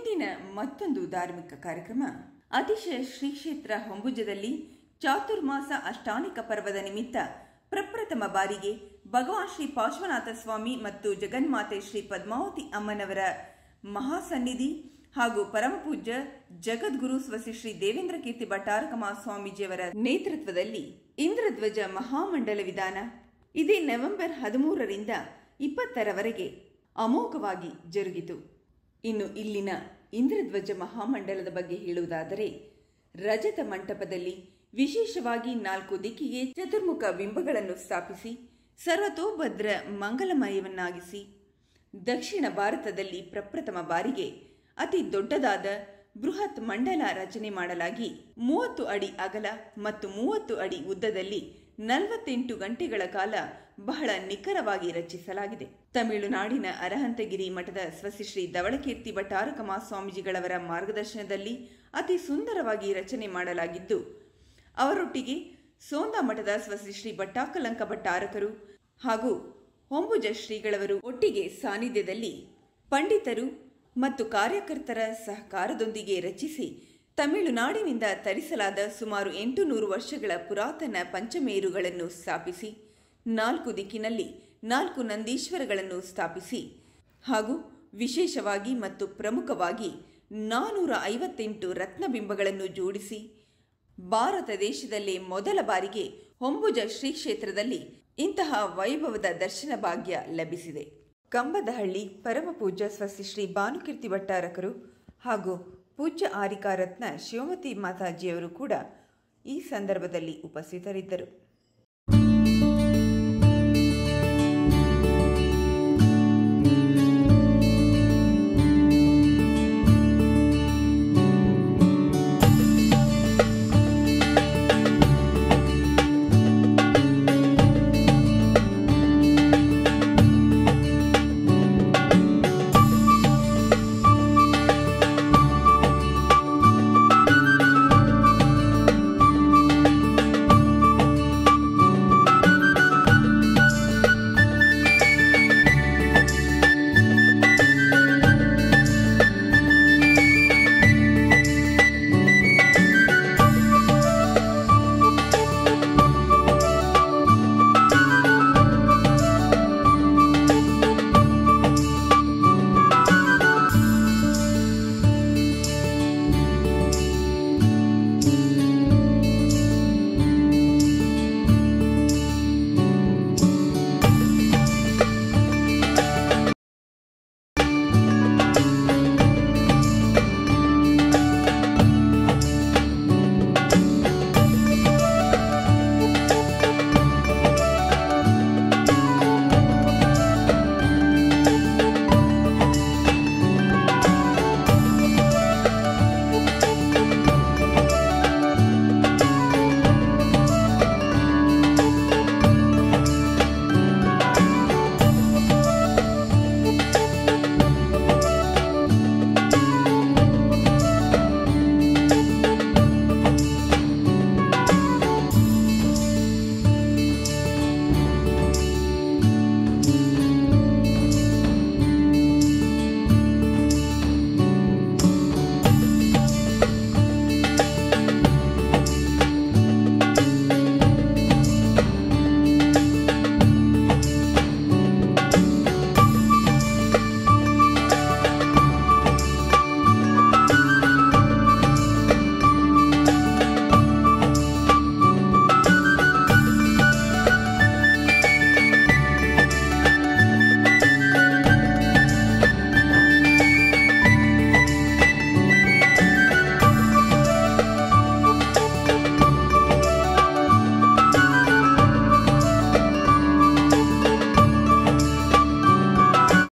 ಇಂದಿನ ಮತ್ತೊಂದು ಧಾರ್ಮಿಕ ಕಾರ್ಯಕ್ರಮ ಅತಿಶಯ ಶ್ರೀ ಕ್ಷೇತ್ರ ಹೊಂಬುಜದಲ್ಲಿ ಚಾತುರ್ಮಾಸ ಅಷ್ಟಾನಿಕ ಪರ್ವದ ನಿಮಿತ್ತ ಪ್ರಪ್ರಥಮ ಬಾರಿಗೆ ಭಗವಾನ್ ಶ್ರೀ ಪಾರ್ಶ್ವನಾಥ ಸ್ವಾಮಿ ಮತ್ತು ಜಗನ್ಮಾತೆ ಶ್ರೀ ಪದ್ಮಾವತಿ ಅಮ್ಮನವರ ಮಹಾಸನ್ನಿಧಿ ಹಾಗೂ ಪರಮಪೂಜ್ಯ ಜಗದ್ಗುರು ಸ್ವಸಿ ಶ್ರೀ ದೇವೇಂದ್ರ ಕೀರ್ತಿ ಭಟ್ಟಾರಕ ಸ್ವಾಮೀಜಿಯವರ ನೇತೃತ್ವದಲ್ಲಿ ಇಂದ್ರಧ್ವಜ ಮಹಾಮಂಡಲ ವಿಧಾನ ಇದೇ ನವೆಂಬರ್ 13ರಿಂದ 20ರವರೆಗೆ ಅಮೋಘವಾಗಿ ಜರುಗಿತು. ಇನ್ನು ಇಲ್ಲಿನ ಇಂದ್ರಧ್ವಜ ಮಹಾಮಂಡಲದ ಬಗ್ಗೆ ಹೇಳುವುದಾದರೆ, ರಜತ ಮಂಟಪದಲ್ಲಿ ವಿಶೇಷವಾಗಿ 4 ದಿಕ್ಕಿಗೆ ಚತುರ್ಮುಖ ಬಿಂಬಗಳನ್ನು ಸ್ಥಾಪಿಸಿ ಸರ್ವತೋಭದ್ರ ಮಂಗಲಮಯವನ್ನಾಗಿಸಿ ದಕ್ಷಿಣ ಭಾರತದಲ್ಲಿ ಪ್ರಪ್ರಥಮ ಬಾರಿಗೆ ಅತಿ ದೊಡ್ಡದಾದ ಬೃಹತ್ ಮಂಡಲ ರಚನೆ ಮಾಡಲಾಗಿ 30 ಅಡಿ ಅಗಲ ಮತ್ತು 30 ಅಡಿ ಉದ್ದದಲ್ಲಿ 48 ಗಂಟೆಗಳ ಕಾಲ ಬಹಳ ನಿಖರವಾಗಿ ರಚಿಸಲಾಗಿದೆ. ತಮಿಳುನಾಡಿನ ಅರಹಂತಗಿರಿ ಮಠದ ಸ್ವಸಿ ಶ್ರೀ ಧವಳಕೀರ್ತಿ ಭಟ್ಟಾರಕ ಸ್ವಾಮೀಜಿಗಳವರ ಮಾರ್ಗದರ್ಶನದಲ್ಲಿ ಅತಿ ಸುಂದರವಾಗಿ ರಚನೆ ಮಾಡಲಾಗಿದ್ದು, ಅವರೊಟ್ಟಿಗೆ ಸೋಂದಾ ಮಠದ ಸ್ವಸಿ ಶ್ರೀ ಭಟ್ಟಾಕಲಂಕ ಭಟ್ಟಾರಕರು ಹಾಗೂ ಹೊಂಬುಜ ಶ್ರೀಗಳವರು ಒಟ್ಟಿಗೆ ಸಾನ್ನಿಧ್ಯದಲ್ಲಿ ಪಂಡಿತರು ಮತ್ತು ಕಾರ್ಯಕರ್ತರ ಸಹಕಾರದೊಂದಿಗೆ ರಚಿಸಿ ತಮಿಳುನಾಡಿನಿಂದ ತರಿಸಲಾದ ಸುಮಾರು 800 ವರ್ಷಗಳ ಪುರಾತನ ಪಂಚಮೇರುಗಳನ್ನು ಸ್ಥಾಪಿಸಿ 4 ದಿಕ್ಕಿನಲ್ಲಿ 4 ನಂದೀಶ್ವರಗಳನ್ನು ಸ್ಥಾಪಿಸಿ ಹಾಗೂ ವಿಶೇಷವಾಗಿ ಮತ್ತು ಪ್ರಮುಖವಾಗಿ 458 ರತ್ನಬಿಂಬಗಳನ್ನು ಜೋಡಿಸಿ ಭಾರತ ದೇಶದಲ್ಲೇ ಮೊದಲ ಬಾರಿಗೆ ಹೊಂಬುಜ ಶ್ರೀ ಕ್ಷೇತ್ರದಲ್ಲಿ ಇಂತಹ ವೈಭವದ ದರ್ಶನ ಭಾಗ್ಯ ಲಭಿಸಿದೆ. ಕಂಬದಹಳ್ಳಿ ಪರಮಪೂಜ್ಯ ಸ್ವಸ್ತಿ ಶ್ರೀ ಭಾನುಕೀರ್ತಿ ಭಟ್ಟಾರಕರು ಹಾಗೂ ಪೂಜ್ಯ ಆರಿಕಾರತ್ನ ಶಿವಮತಿ ಮಾತಾಜಿಯವರು ಕೂಡ ಈ ಸಂದರ್ಭದಲ್ಲಿ ಉಪಸ್ಥಿತರಿದ್ದರು.